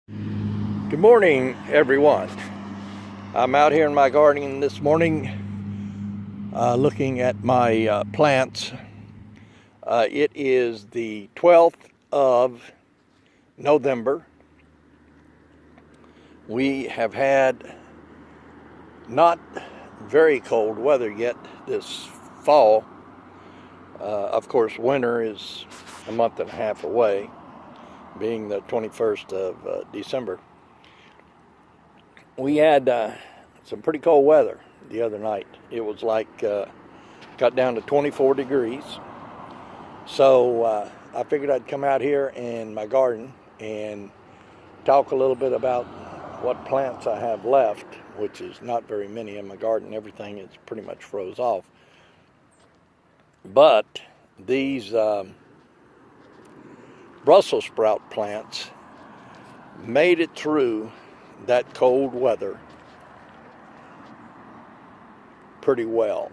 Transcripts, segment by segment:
Good morning, everyone. I'm out here in my garden this morning looking at my plants. It is the 12th of November. We have had not very cold weather yet this fall. Of course, winter is a month and a half away, being the 21st of December. We had some pretty cold weather the other night. It was like got down to 24 degrees. So I figured I'd come out here in my garden and talk a little bit about what plants I have left, which is not very many in my garden. Everything is pretty much froze off. But these Brussels sprout plants made it through that cold weather pretty well.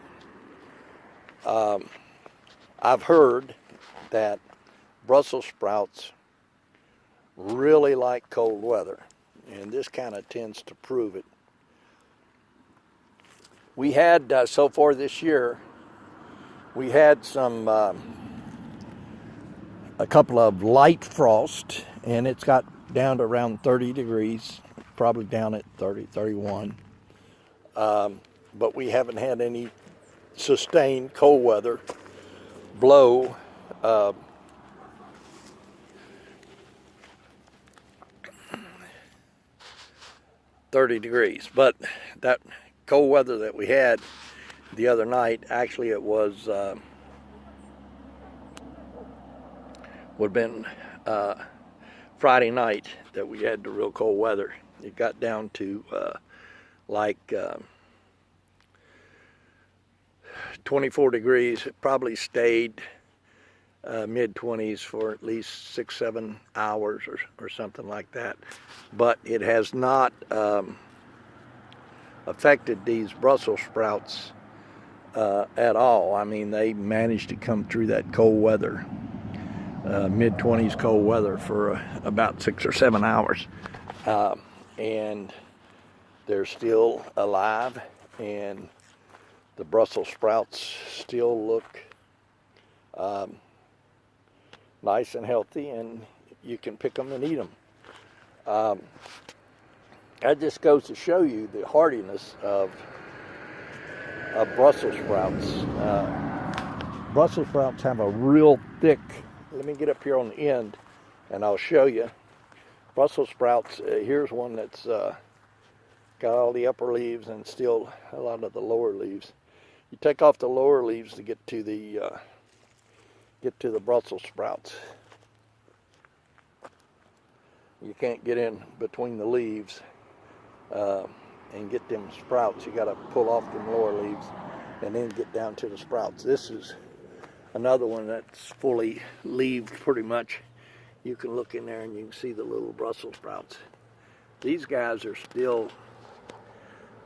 I've heard that Brussels sprouts really like cold weather, and this kind of tends to prove it. We had, so far this year, we had a couple of light frost, and it's got down to around 30 degrees, probably down at 30, 31. But we haven't had any sustained cold weather blow 30 degrees. But that cold weather that we had the other night, actually it was would have been Friday night that we had the real cold weather. It got down to like 24 degrees. It probably stayed mid-20s for at least 6-7 hours or something like that. But it has not affected these Brussels sprouts at all. I mean, they managed to come through that cold weather, mid-20s cold weather, for about 6 or 7 hours. And they're still alive, and the Brussels sprouts still look nice and healthy, and you can pick them and eat them. That just goes to show you the hardiness of Brussels sprouts. Brussels sprouts have a real thick, let me get up here on the end and I'll show you. Brussels sprouts, here's one that's got all the upper leaves and still a lot of the lower leaves. You take off the lower leaves to get to the Brussels sprouts. You can't get in between the leaves and get them sprouts. You got to pull off them lower leaves and then get down to the sprouts. This is another one that's fully leaved pretty much. You can look in there and you can see the little Brussels sprouts. These guys are still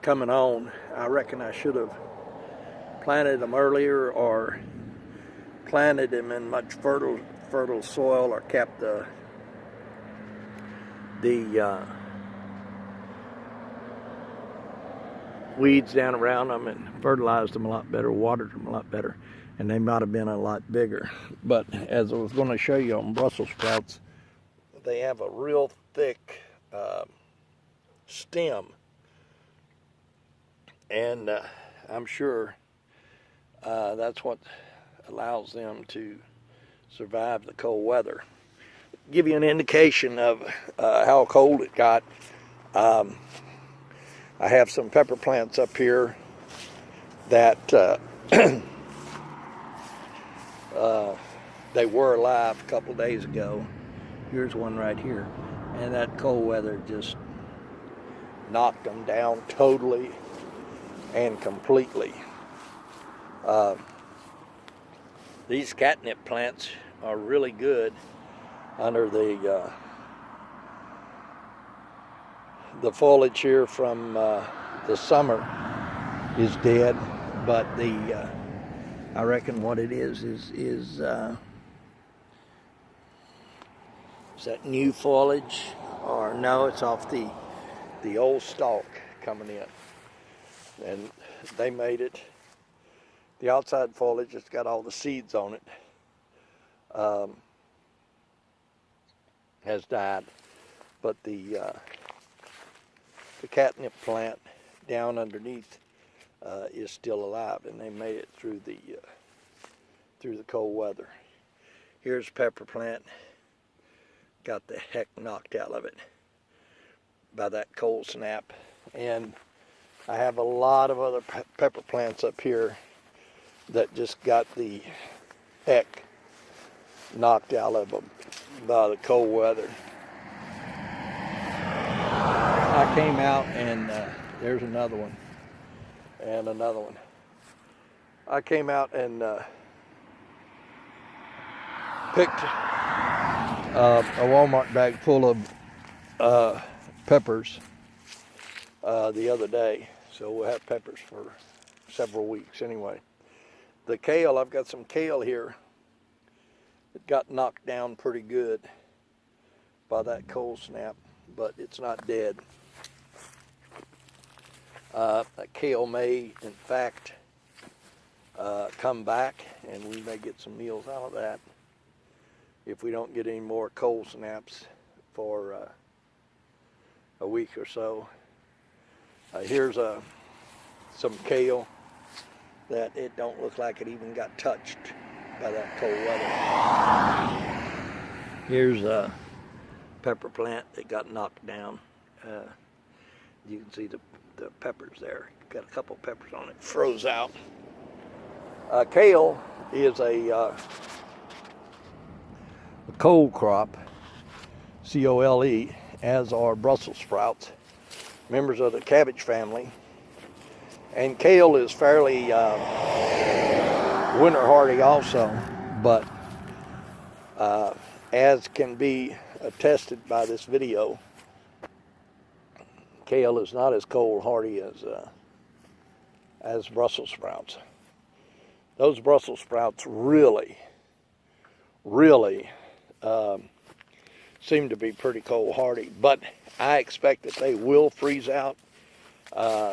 coming on. I reckon I should have planted them earlier or planted them in much fertile soil, or kept the weeds down around them and fertilized them a lot better, watered them a lot better, and they might have been a lot bigger. But as I was going to show you on Brussels sprouts, they have a real thick stem, and I'm sure that's what allows them to survive the cold weather. Give you an indication of how cold it got. I have some pepper plants up here that they were alive a couple days ago. Here's one right here, and that cold weather just knocked them down totally and completely. These catnip plants are really good under the foliage here from the summer is dead, but I reckon what it is that new foliage or no, it's off the old stalk coming in. And they made it. The outside foliage, it's got all the seeds on it, has died, but the catnip plant down underneath is still alive, and they made it through the cold weather. Here's pepper plant, got the heck knocked out of it by that cold snap, and I have a lot of other pepper plants up here that just got the heck knocked out of them by the cold weather. I came out and there's another one and another one. I came out and picked a Walmart bag full of peppers the other day, so we'll have peppers for several weeks anyway. The kale, I've got some kale here. It got knocked down pretty good by that cold snap, but it's not dead. That kale may, in fact, come back, and we may get some meals out of that if we don't get any more cold snaps for a week or so. Here's some kale that it don't look like it even got touched by that cold weather. Here's a pepper plant that got knocked down. You can see the peppers there. Got a couple peppers on it. Froze out. Kale is a cold crop, C-O-L-E, as are Brussels sprouts, members of the cabbage family. And kale is fairly winter hardy also, but as can be attested by this video, kale is not as cold hardy as Brussels sprouts. Those Brussels sprouts really seem to be pretty cold hardy, but I expect that they will freeze out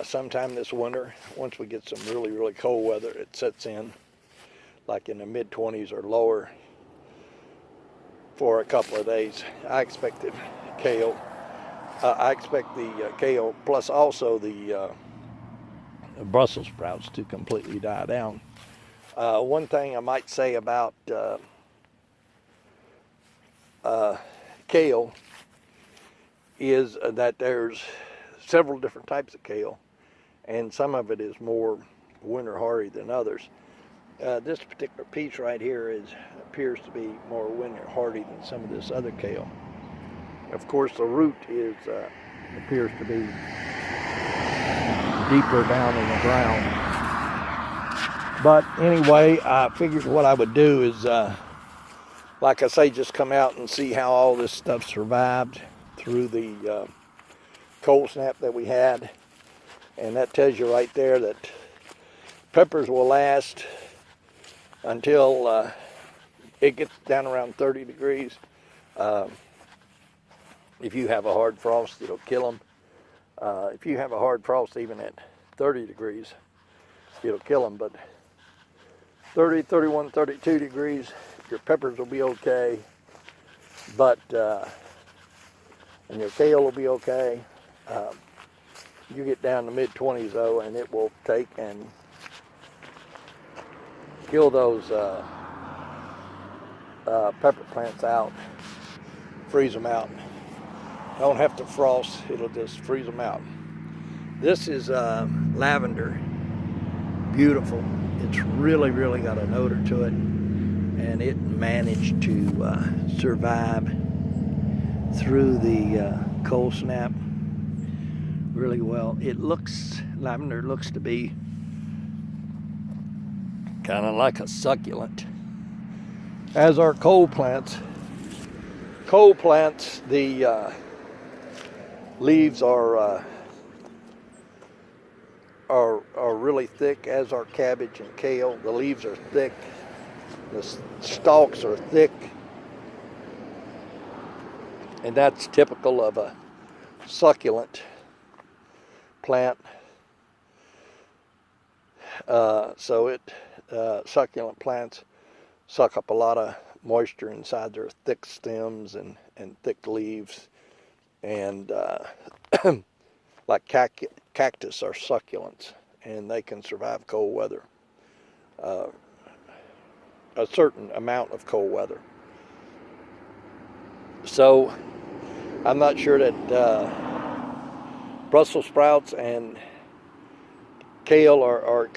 sometime this winter. Once we get some really cold weather, it sets in like in the mid-20s or lower for a couple of days. I expect the kale plus also the Brussels sprouts to completely die down. One thing I might say about kale is that there's several different types of kale, and some of it is more winter hardy than others. This particular piece right here appears to be more winter hardy than some of this other kale. Of course, the root appears to be deeper down in the ground. But anyway, I figured what I would do is, like I say, just come out and see how all this stuff survived through the cold snap that we had. And that tells you right there that peppers will last until it gets down around 30 degrees. If you have a hard frost, it'll kill them. If you have a hard frost even at 30 degrees, it'll kill them. But 30, 31, 32 degrees, your peppers will be okay. But, and your kale will be okay. You get down to mid-20s though, and it will take and kill those pepper plants out, freeze them out. Don't have to frost, it'll just freeze them out. This is lavender, beautiful. It's really got an odor to it, and it managed to survive through the cold snap really well. Lavender looks to be kind of like a succulent, as are cold plants. Cold plants, the leaves are really thick, as are cabbage and kale. The leaves are thick, the stalks are thick, And that's typical of a succulent plant. Succulent plants suck up a lot of moisture inside their thick stems and thick leaves. And like cactus are succulents, and they can survive cold weather, a certain amount of cold weather. So I'm not sure that Brussels sprouts and kale are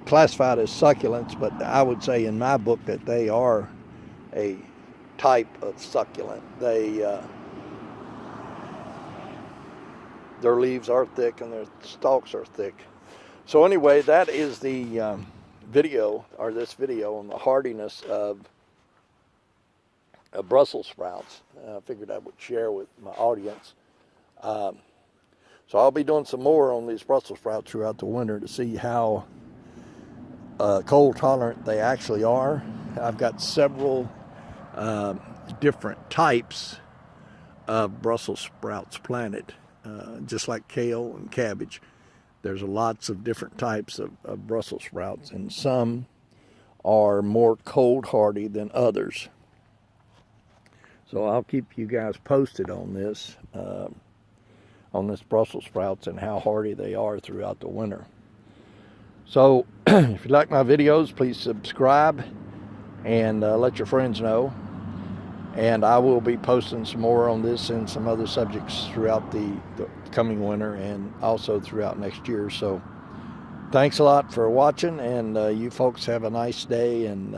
classified as succulents, but I would say in my book that they are a type of succulent. Their leaves are thick and their stalks are thick. So anyway, that is the video, or this video on the hardiness of Brussels sprouts. I figured I would share with my audience. So I'll be doing some more on these Brussels sprouts throughout the winter to see how cold tolerant they actually are. I've got several different types of Brussels sprouts planted, just like kale and cabbage. There's lots of different types of Brussels sprouts, and some are more cold hardy than others. So I'll keep you guys posted on this Brussels sprouts and how hardy they are throughout the winter. So if you like my videos, please subscribe and let your friends know. And I will be posting some more on this and some other subjects throughout the coming winter and also throughout next year. So thanks a lot for watching, and you folks have a nice day, and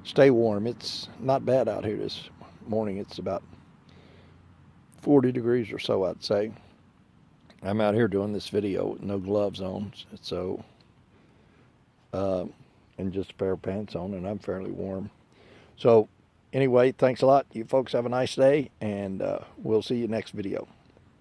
stay warm. It's not bad out here this morning. It's about 40 degrees or so, I'd say. I'm out here doing this video with no gloves on, so and just a pair of pants on, and I'm fairly warm. So anyway, thanks a lot. You folks have a nice day, and we'll see you next video.